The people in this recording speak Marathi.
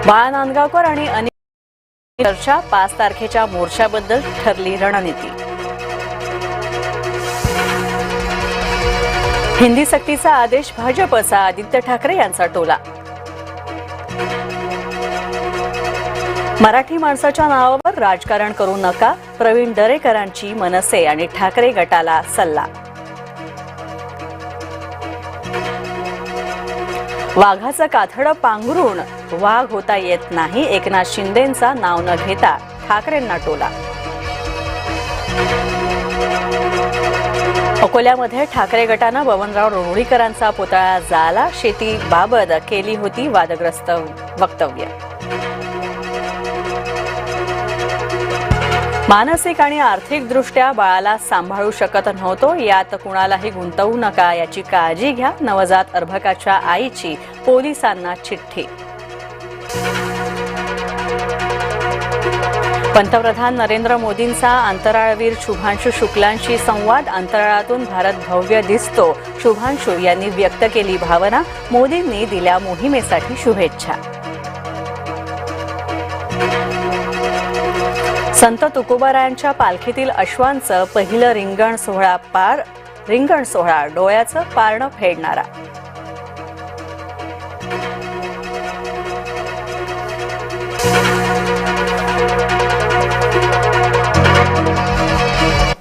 बाळा नांदगावकर आणि अनिल चर्चा 5 तारखेच्या मोर्चाबद्दल ठरली रणनीती। हिंदी सक्तीचा आदेश भाजपचा आदित्य ठाकरे यांचा टोला। मराठी माणसाच्या नावावर राजकारण करू नका, प्रवीण दरेकरांची मनसे आणि ठाकरे गटाला सल्ला। वाघाचं कातडं पांघरून वाघ होता येत नाही, एकनाथ शिंदेंचा नाव न घेता ठाकरेंना टोला। अकोल्यामध्ये ठाकरे गटानं बबनराव रोणीकरांचा पुतळा जाळला, शेतीबाबत केली होती वादग्रस्त वक्तव्य। मानसिक आणि आर्थिकदृष्ट्या बाळाला सांभाळू शकत नव्हतो, यात कुणालाही गुंतवू नका याची काळजी घ्या, नवजात अर्भकाच्या आईची पोलिसांना चिठ्ठी। पंतप्रधान नरेंद्र मोदींचा अंतराळवीर शुभांशु शुक्लांशी संवाद, अंतराळातून भारत भव्य दिसतो, शुभांशु यांनी व्यक्त केली भावना, मोदींनी दिल्या मोहिमेसाठी शुभेच्छा। संत तुकोबारायांच्या पालखीतील अश्वांचं पहिलं रिंगण सोहळा डोळ्याचं पारणं फेडणारा।